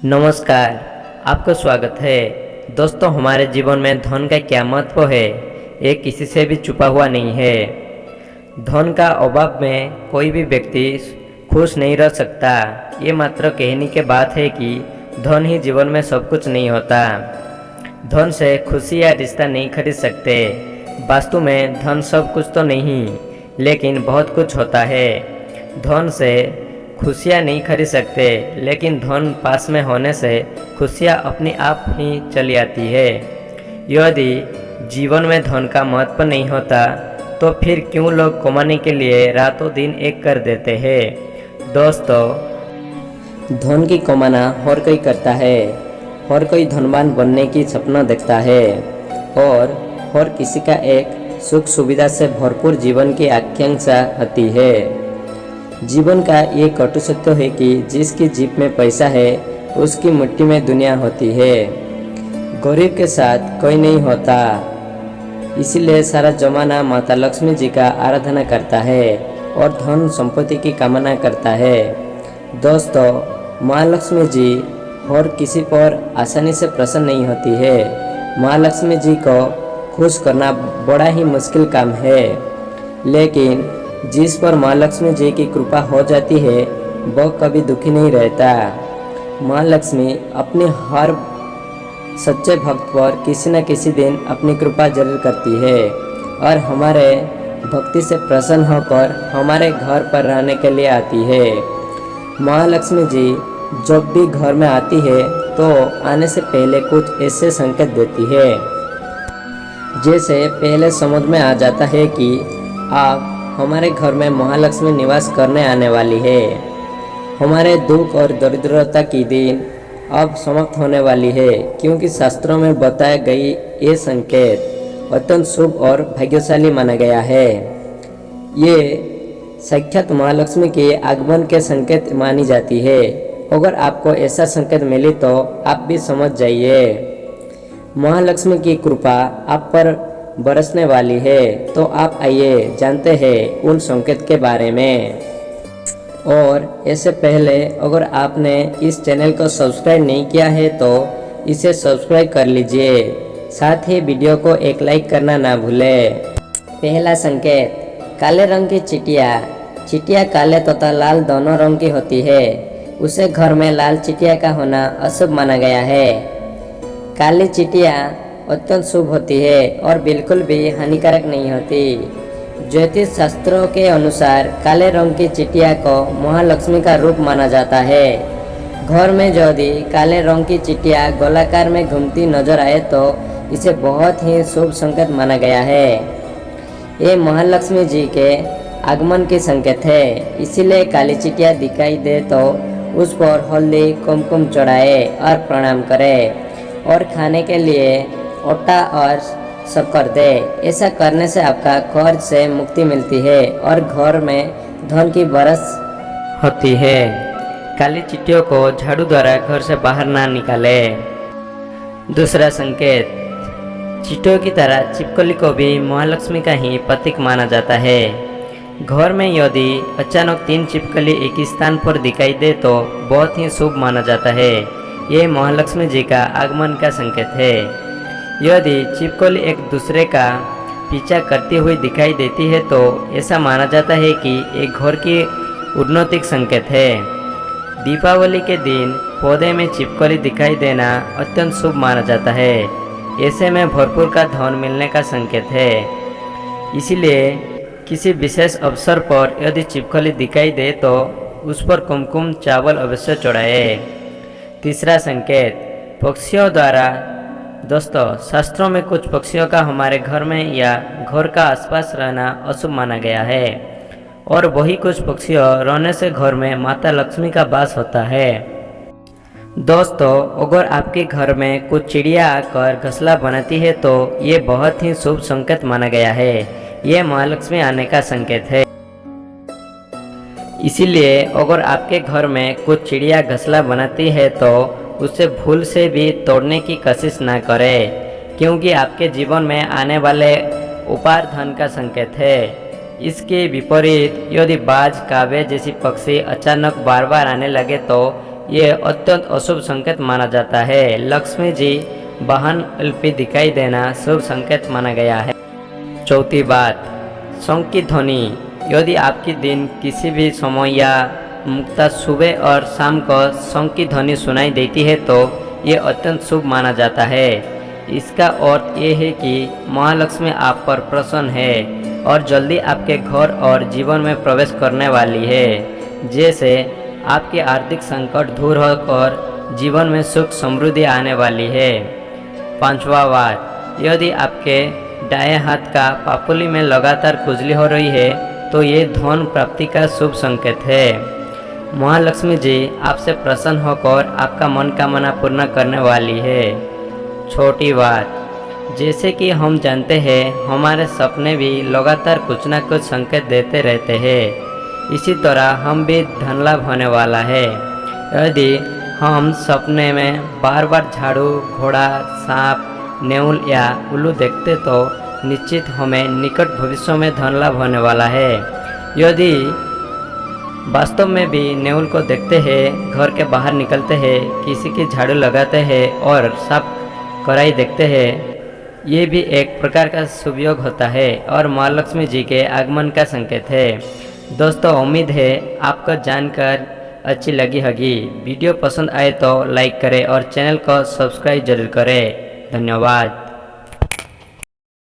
नमस्कार, आपका स्वागत है। दोस्तों, हमारे जीवन में धन का क्या महत्व है, ये किसी से भी छुपा हुआ नहीं है। धन का अभाव में कोई भी व्यक्ति खुश नहीं रह सकता। ये मात्र कहने की बात है कि धन ही जीवन में सब कुछ नहीं होता। धन से खुशी या रिश्ता नहीं खरीद सकते। वास्तव में धन सब कुछ तो नहीं, लेकिन बहुत कुछ होता है। धन से खुशियाँ नहीं खरीद सकते, लेकिन धन पास में होने से खुशियाँ अपने आप ही चली आती है। यदि जीवन में धन का महत्व नहीं होता तो फिर क्यों लोग कमाने के लिए रातों दिन एक कर देते हैं। दोस्तों, धन की कमाना हर कोई करता है। हर कोई धनवान बनने की सपना देखता है और हर किसी का एक सुख सुविधा से भरपूर जीवन की आकांक्षा होती है। जीवन का ये कटु सत्य है कि जिसकी जेब में पैसा है उसकी मुट्ठी में दुनिया होती है। गरीब के साथ कोई नहीं होता, इसीलिए सारा जमाना माता लक्ष्मी जी का आराधना करता है और धन संपत्ति की कामना करता है। दोस्तों, माँ लक्ष्मी जी हर किसी पर आसानी से प्रसन्न नहीं होती है। माँ लक्ष्मी जी को खुश करना बड़ा ही मुश्किल काम है, लेकिन जिस पर माँ लक्ष्मी जी की कृपा हो जाती है वह कभी दुखी नहीं रहता। माँ लक्ष्मी अपने हर सच्चे भक्त पर किसी न किसी दिन अपनी कृपा जरूर करती है और हमारे भक्ति से प्रसन्न होकर हमारे घर पर रहने के लिए आती है। माँ लक्ष्मी जी जब भी घर में आती है तो आने से पहले कुछ ऐसे संकेत देती है, जैसे पहले समझ में आ जाता है कि आप हमारे घर में महालक्ष्मी निवास करने आने वाली है। हमारे दुख और दरिद्रता की दिन अब समाप्त होने वाली है, क्योंकि शास्त्रों में बताए गई ये संकेत अत्यंत शुभ और भाग्यशाली माना गया है। ये साक्षात महालक्ष्मी के आगमन के संकेत मानी जाती है। अगर आपको ऐसा संकेत मिले तो आप भी समझ जाइए महालक्ष्मी की कृपा आप पर बरसने वाली है। तो आप आइए जानते हैं उन संकेत के बारे में। और इससे पहले अगर आपने इस चैनल को सब्सक्राइब नहीं किया है तो इसे सब्सक्राइब कर लीजिए। साथ ही वीडियो को एक लाइक करना ना भूलें। पहला संकेत, काले रंग की चिटिया। चिटिया काले तथा लाल दोनों रंग की होती है। उसे घर में लाल चिटिया का होना अशुभ माना गया है। काली चिटिया अत्यंत शुभ होती है और बिल्कुल भी हानिकारक नहीं होती। ज्योतिष शास्त्रों के अनुसार काले रंग की चिटिया को महालक्ष्मी का रूप माना जाता है। घर में यदि काले रंग की चिटिया गोलाकार में घूमती नजर आए तो इसे बहुत ही शुभ संकेत माना गया है। ये महालक्ष्मी जी के आगमन के संकेत है, इसीलिए काली चिटिया दिखाई दे तो उस पर हल्दी कुमकुम चढ़ाए और प्रणाम करें और खाने के लिए आटा और शक्कर दे। ऐसा करने से आपका कर्ज से मुक्ति मिलती है और घर में धन की बरस होती है। काली चिट्टियों को झाड़ू द्वारा घर से बाहर ना निकाले। दूसरा संकेत, चिट्टियों की तरह छिपकली को भी महालक्ष्मी का ही प्रतीक माना जाता है। घर में यदि अचानक 3 छिपकली एक स्थान पर दिखाई दे तो बहुत ही शुभ माना जाता है। ये महालक्ष्मी जी का आगमन का संकेत है। यदि छिपकली एक दूसरे का पीछा करती हुई दिखाई देती है तो ऐसा माना जाता है कि एक घर की उन्नति संकेत है। दीपावली के दिन पौधे में छिपकली दिखाई देना अत्यंत शुभ माना जाता है। ऐसे में भरपूर का धन मिलने का संकेत है। इसीलिए किसी विशेष अवसर पर यदि छिपकली दिखाई दे तो उस पर कुमकुम चावल अवश्य चढ़ाए। तीसरा संकेत, पक्षियों द्वारा। दोस्तों, शास्त्रों में कुछ पक्षियों का हमारे घर में या घर का आसपास रहना अशुभ माना गया है और वही कुछ पक्षियों रहने से घर में माता लक्ष्मी का वास होता है। दोस्तों, अगर आपके घर में कुछ चिड़िया आकर घोंसला बनाती है तो ये बहुत ही शुभ संकेत माना गया है। ये महालक्ष्मी आने का संकेत है। इसीलिए अगर आपके घर में कुछ चिड़िया घोंसला बनाती है तो उसे भूल से भी तोड़ने की कोशिश ना करें, क्योंकि आपके जीवन में आने वाले उपार धन का संकेत है। इसके विपरीत यदि बाज, कावे जैसी पक्षी अचानक बार बार आने लगे तो ये अत्यंत अशुभ संकेत माना जाता है। लक्ष्मी जी वाहन अल्पी दिखाई देना शुभ संकेत माना गया है। चौथी बात, शंख की ध्वनि। यदि आपकी दिन किसी भी समय या मुक्ता सुबह और शाम को शंख की ध्वनि सुनाई देती है तो ये अत्यंत शुभ माना जाता है। इसका अर्थ ये है कि महालक्ष्मी आप पर प्रसन्न है और जल्दी आपके घर और जीवन में प्रवेश करने वाली है, जैसे आपके आर्थिक संकट दूर होकर जीवन में सुख समृद्धि आने वाली है। पांचवा बात, यदि आपके दाएं हाथ का पापुली में लगातार खुजली हो रही है तो ये धन प्राप्ति का शुभ संकेत है। महालक्ष्मी जी आपसे प्रसन्न होकर आपका मनोकामना पूर्ण करने वाली है। छोटी बात, जैसे कि हम जानते हैं हमारे सपने भी लगातार कुछ न कुछ संकेत देते रहते हैं, इसी तरह हम भी धन लाभ होने वाला है। यदि हम सपने में बार बार झाड़ू, घोड़ा, सांप, नेउल या उल्लू देखते तो निश्चित हमें निकट भविष्य में धन लाभ होने वाला है। यदि वास्तव में भी नेउल को देखते हैं, घर के बाहर निकलते हैं, किसी की झाड़ू लगाते हैं और साफ कराई देखते हैं, ये भी एक प्रकार का शुभ योग होता है और माँ लक्ष्मी जी के आगमन का संकेत है। दोस्तों, उम्मीद है आपको जानकर अच्छी लगी होगी। वीडियो पसंद आए तो लाइक करें और चैनल को सब्सक्राइब जरूर करें। धन्यवाद।